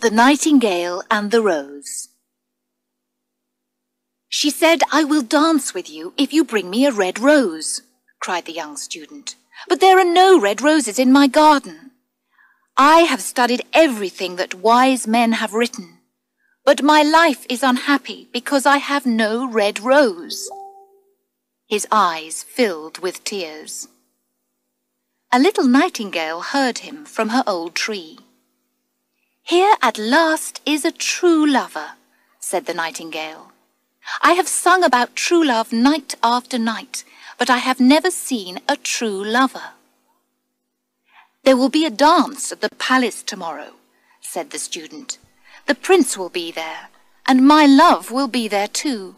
The Nightingale and the Rose. "She said, 'I will dance with you if you bring me a red rose,'" cried the young student. "But there are no red roses in my garden. I have studied everything that wise men have written, but my life is unhappy because I have no red rose." His eyes filled with tears. A little nightingale heard him from her old tree. "Here at last is a true lover," said the nightingale. "I have sung about true love night after night, but I have never seen a true lover." "There will be a dance at the palace tomorrow," said the student. "The prince will be there, and my love will be there too.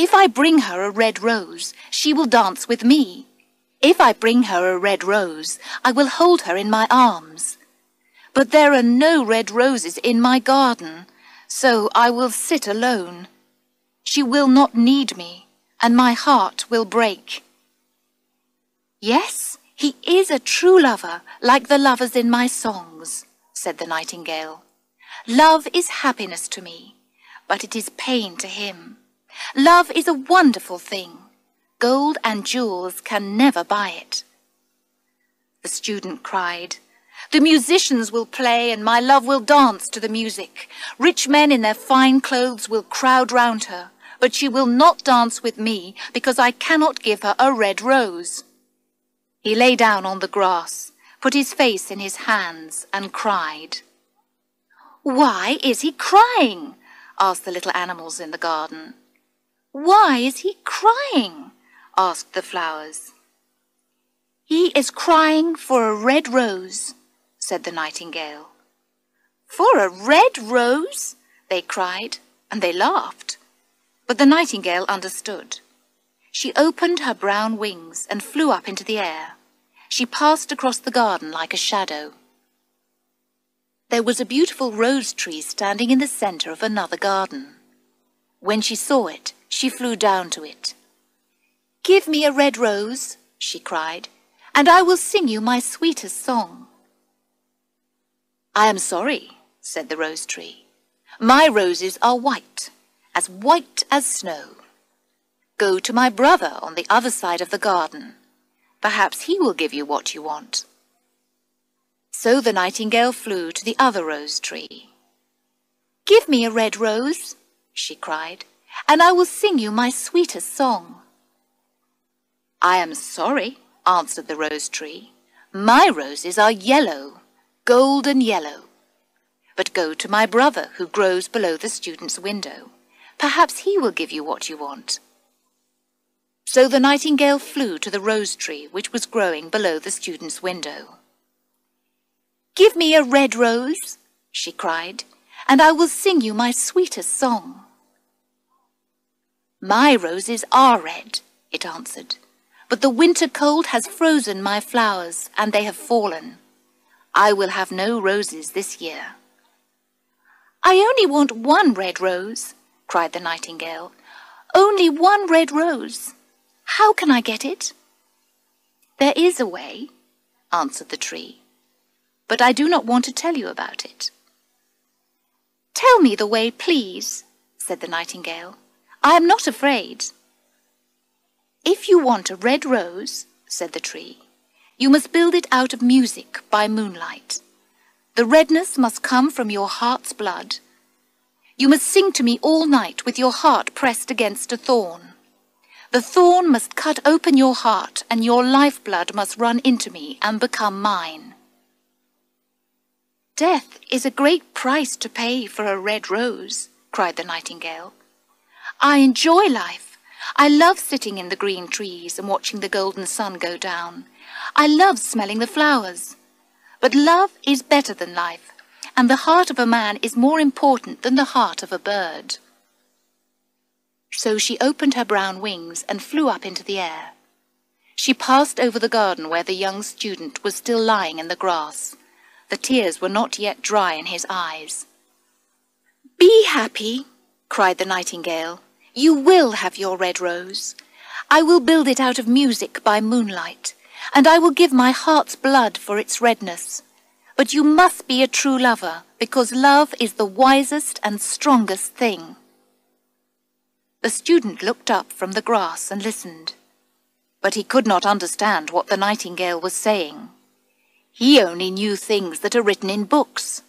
If I bring her a red rose, she will dance with me. If I bring her a red rose, I will hold her in my arms. But there are no red roses in my garden, so I will sit alone. She will not need me, and my heart will break." "Yes, he is a true lover, like the lovers in my songs," said the nightingale. "Love is happiness to me, but it is pain to him. Love is a wonderful thing. Gold and jewels can never buy it." The student cried, "The musicians will play and my love will dance to the music. Rich men in their fine clothes will crowd round her, but she will not dance with me because I cannot give her a red rose." He lay down on the grass, put his face in his hands and cried. "Why is he crying?" asked the little animals in the garden. "Why is he crying?" asked the flowers. "He is crying for a red rose," said the nightingale. "For a red rose?" they cried, and they laughed. But the nightingale understood. She opened her brown wings and flew up into the air. She passed across the garden like a shadow. There was a beautiful rose tree standing in the centre of another garden. When she saw it, she flew down to it. "Give me a red rose," she cried, "and I will sing you my sweetest song." "I am sorry," said the rose tree. "My roses are white as snow. Go to my brother on the other side of the garden. Perhaps he will give you what you want." So the nightingale flew to the other rose tree. "Give me a red rose," she cried, "and I will sing you my sweetest song." "I am sorry," answered the rose tree. "My roses are yellow, golden yellow. But go to my brother who grows below the student's window. Perhaps he will give you what you want." So the nightingale flew to the rose tree which was growing below the student's window. "Give me a red rose," she cried, "and I will sing you my sweetest song." "My roses are red," it answered, "but the winter cold has frozen my flowers, and they have fallen. I will have no roses this year." "I only want one red rose," cried the nightingale. "Only one red rose. How can I get it?" "There is a way," answered the tree, "but I do not want to tell you about it." "Tell me the way, please," said the nightingale. "I am not afraid." "If you want a red rose," said the tree, "you must build it out of music by moonlight. The redness must come from your heart's blood. You must sing to me all night with your heart pressed against a thorn. The thorn must cut open your heart, and your lifeblood must run into me and become mine." "Death is a great price to pay for a red rose," cried the nightingale. "I enjoy life. I love sitting in the green trees and watching the golden sun go down. I love smelling the flowers. But love is better than life, and the heart of a man is more important than the heart of a bird." So she opened her brown wings and flew up into the air. She passed over the garden where the young student was still lying in the grass. The tears were not yet dry in his eyes. "Be happy," cried the nightingale. "You will have your red rose. I will build it out of music by moonlight, and I will give my heart's blood for its redness. But you must be a true lover because love is the wisest and strongest thing." The student looked up from the grass and listened, but he could not understand what the nightingale was saying. He only knew things that are written in books.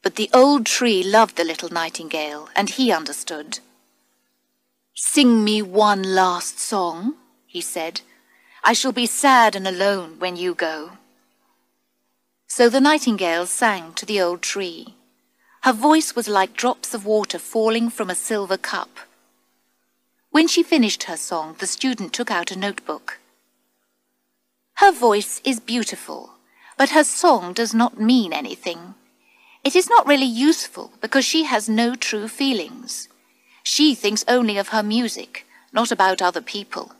But the old tree loved the little nightingale, and he understood. "Sing me one last song," he said. "I shall be sad and alone when you go." So the nightingale sang to the old tree. Her voice was like drops of water falling from a silver cup. When she finished her song, the student took out a notebook. "Her voice is beautiful, but her song does not mean anything. It is not really useful because she has no true feelings. She thinks only of her music, not about other people."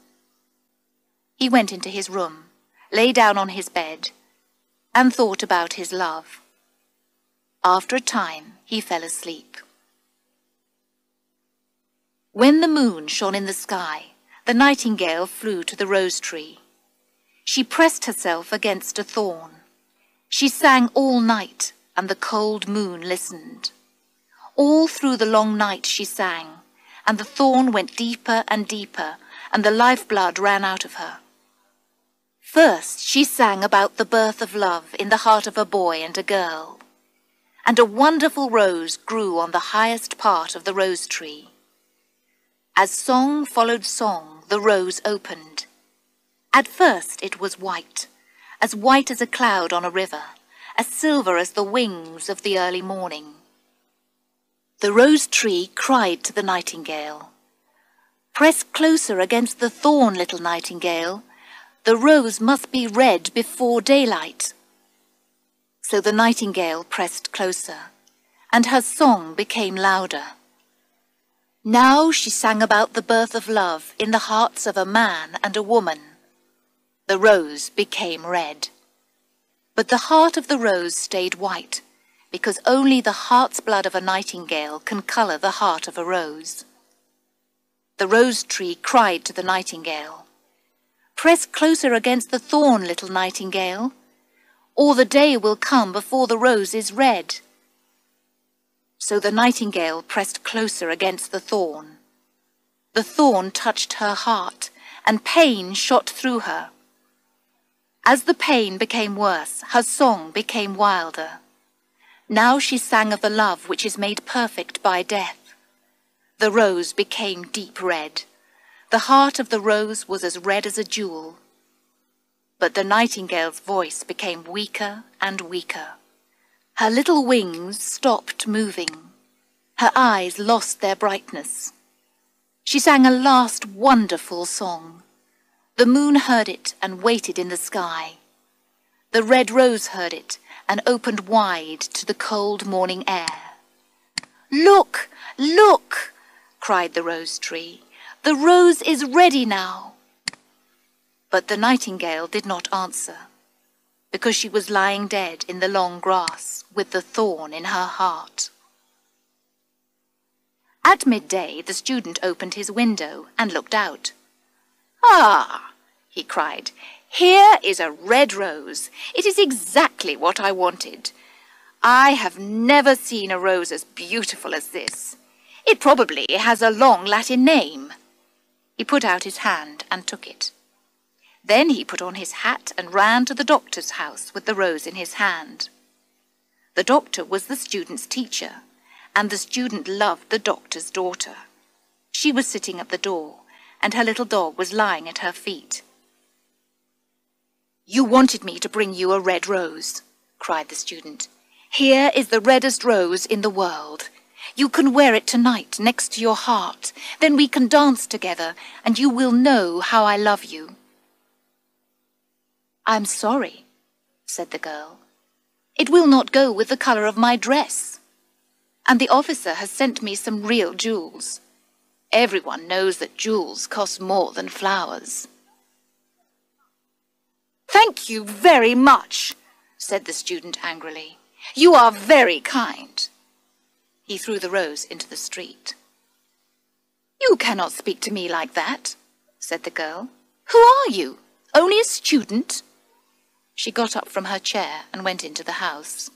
He went into his room, lay down on his bed, and thought about his love. After a time, he fell asleep. When the moon shone in the sky, the nightingale flew to the rose tree. She pressed herself against a thorn. She sang all night, and the cold moon listened. All through the long night she sang, and the thorn went deeper and deeper, and the lifeblood ran out of her. First she sang about the birth of love in the heart of a boy and a girl. And a wonderful rose grew on the highest part of the rose tree. As song followed song, the rose opened. At first it was white as a cloud on a river, as silver as the wings of the early morning. The rose tree cried to the nightingale, "Press closer against the thorn, little nightingale. The rose must be red before daylight." So the nightingale pressed closer, and her song became louder. Now she sang about the birth of love in the hearts of a man and a woman. The rose became red. But the heart of the rose stayed white, because only the heart's blood of a nightingale can colour the heart of a rose. The rose tree cried to the nightingale, "Press closer against the thorn, little nightingale, or the day will come before the rose is red." So the nightingale pressed closer against the thorn. The thorn touched her heart, and pain shot through her. As the pain became worse, her song became wilder. Now she sang of the love which is made perfect by death. The rose became deep red. The heart of the rose was as red as a jewel. But the nightingale's voice became weaker and weaker. Her little wings stopped moving. Her eyes lost their brightness. She sang a last wonderful song. The moon heard it and waited in the sky. The red rose heard it and opened wide to the cold morning air. "Look, look!" cried the rose tree. "The rose is ready now." But the nightingale did not answer, because she was lying dead in the long grass with the thorn in her heart. At midday, the student opened his window and looked out. "Ah!" he cried. "Here is a red rose. It is exactly what I wanted. I have never seen a rose as beautiful as this. It probably has a long Latin name." He put out his hand and took it. Then he put on his hat and ran to the doctor's house with the rose in his hand. The doctor was the student's teacher, and the student loved the doctor's daughter. She was sitting at the door, and her little dog was lying at her feet. "You wanted me to bring you a red rose," cried the student. "Here is the reddest rose in the world. You can wear it tonight next to your heart. Then we can dance together, and you will know how I love you." "I'm sorry," said the girl. "It will not go with the colour of my dress. And the officer has sent me some real jewels. Everyone knows that jewels cost more than flowers." "Thank you very much," said the student angrily. "You are very kind." He threw the rose into the street. "You cannot speak to me like that," said the girl. "Who are you? Only a student?" She got up from her chair and went into the house.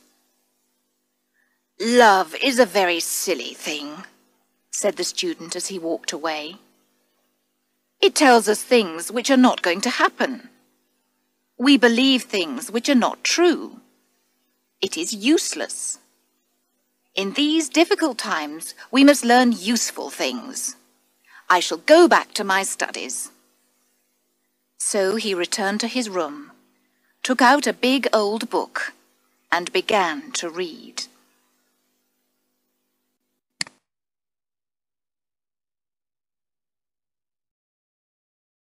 Love is a very silly thing, said the student as he walked away. It tells us things which are not going to happen. We believe things which are not true. It is useless. In these difficult times, we must learn useful things. I shall go back to my studies. So he returned to his room, took out a big old book, and began to read.